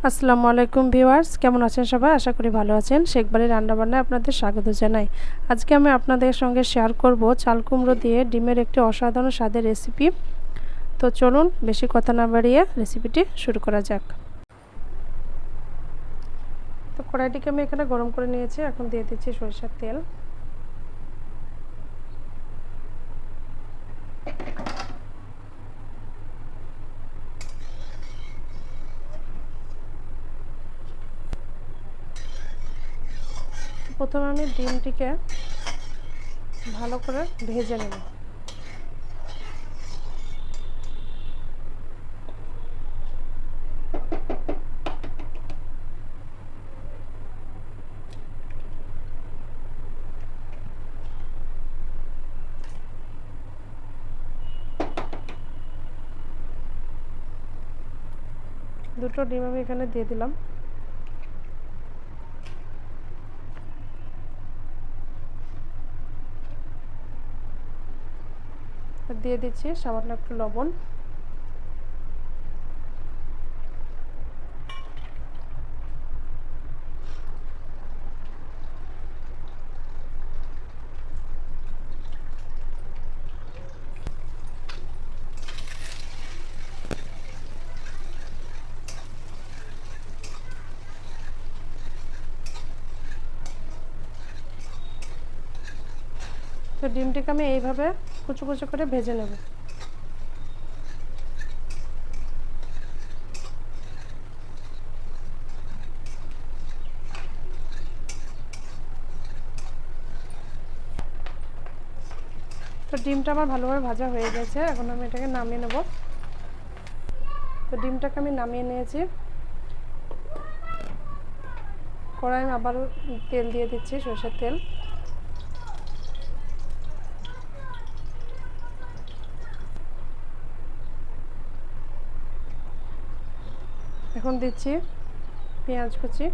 আসসালামু আলাইকুম ভিউয়ার্স, কেমন আছেন সবাই? আশা করি ভালো আছেন। শেখ বাড়ির রান্নাবান্নায় আপনাদের স্বাগত জানাই। আজকে আমি আপনাদের সঙ্গে শেয়ার করব চাল কুমড়ো দিয়ে ডিমের একটি অসাধারণ স্বাদের রেসিপি। তো চলুন বেশি কথা না বাড়িয়ে রেসিপিটি শুরু করা যাক। তো কড়াইটিকে আমি এখানে গরম করে নিয়েছি। এখন দিয়ে দিচ্ছি সরিষার তেল। প্রথমে আমি ডিমটিকে ভালো করে ভেজে নেব। দুটো ডিম আমি এখানে দিয়ে দিলাম। দিয়ে দিচ্ছি সামান্য একটু লবণ। তো ডিমটিকে আমি এইভাবে কুচো কুচো করে ভেজে নেব। তো ডিমটা আমার ভালোভাবে ভাজা হয়ে গেছে। এখন আমি এটাকে নামিয়ে নেব। তো ডিমটাকে আমি নামিয়ে নিয়েছি। কড়াই আমি আবার তেল দিয়ে দিচ্ছি, সরষের তেল। এখন দিচ্ছি পেঁয়াজ কুচি,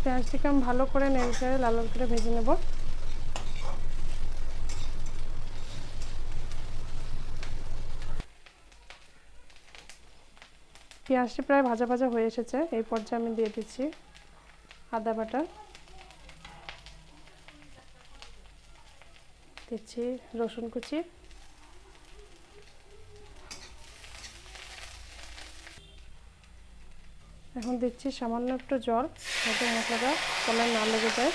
পেঁয়াজটিকে আমি ভালো করে নেড়ে লাল লাল করে ভেজে নেব। পেঁয়াজটি প্রায় ভাজা ভাজা হয়ে এসেছে। এই পর্যায়ে আমি দিয়ে দিচ্ছি আদা বাটা, দিচ্ছি রসুন কুচি, এখন দিচ্ছি সামান্য একটু জল যাতে মশলাটা তলায় না লেগে যায়।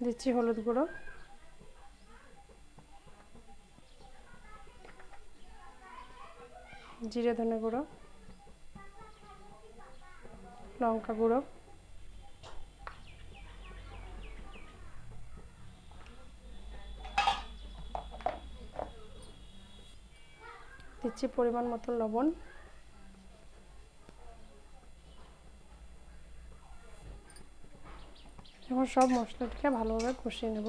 দিচ্ছি হলুদ গুঁড়ো, জিরে ধনে গুঁড়ো, লঙ্কা গুঁড়ো, দিচ্ছি পরিমাণ মতো লবণ। এখন সব মশলাটিকে ভালোভাবে কষিয়ে নেব।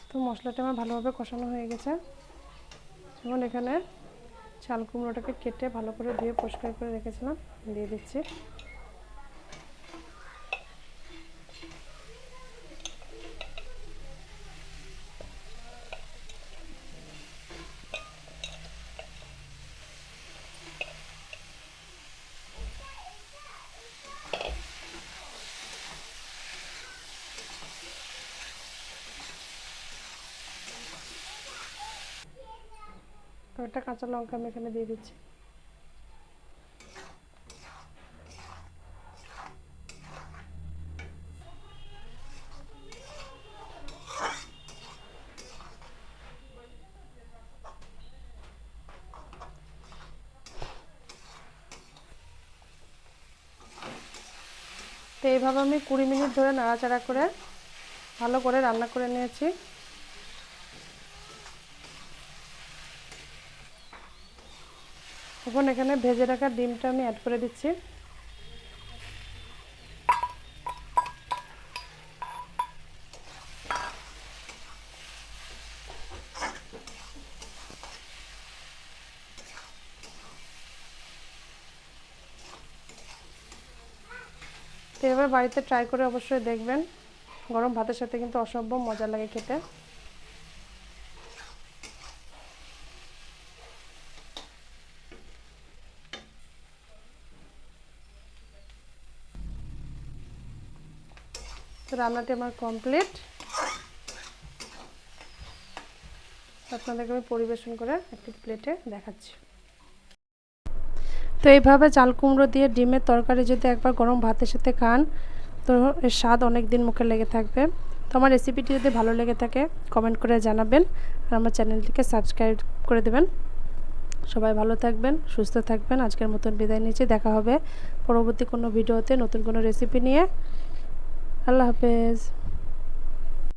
তো মশলাটা আমার ভালোভাবে কষানো হয়ে গেছে। এখন এখানে চাল কুমড়োটাকে কেটে ভালো করে ধুয়ে পরিষ্কার করে রেখেছিলাম, দিয়ে দিচ্ছি। তো একটা কাঁচা লঙ্কা আমি এখানে দিয়ে দিচ্ছি। এইভাবে আমি 20 মিনিট ধরে নাড়াচাড়া করে ভালো করে রান্না করে নিয়েছি। এখন এখানে ভেজে রাখা ডিমটা আমি অ্যাড করে দিচ্ছি। তো এভাবে বাড়িতে ট্রাই করে অবশ্যই দেখবেন, গরম ভাতের সাথে কিন্তু অসম্ভব মজা লাগে খেতে। তো রান্নাটি আমার কমপ্লিট, আপনাদেরকে আমি পরিবেশন করে একটি প্লেটে দেখাচ্ছি। তো এইভাবে চাল কুমড়ো দিয়ে ডিমের তরকারি যদি একবার গরম ভাতের সাথে খান, তো এর স্বাদ অনেক দিন মুখে লেগে থাকবে। তো আমার রেসিপিটি যদি ভালো লেগে থাকে কমেন্ট করে জানাবেন, আর আমার চ্যানেলটিকে সাবস্ক্রাইব করে দেবেন। সবাই ভালো থাকবেন, সুস্থ থাকবেন। আজকের মতন বিদায় নিচ্ছি, দেখা হবে পরবর্তী কোনো ভিডিওতে নতুন কোনো রেসিপি নিয়ে। আল্লাহ হাফেজ।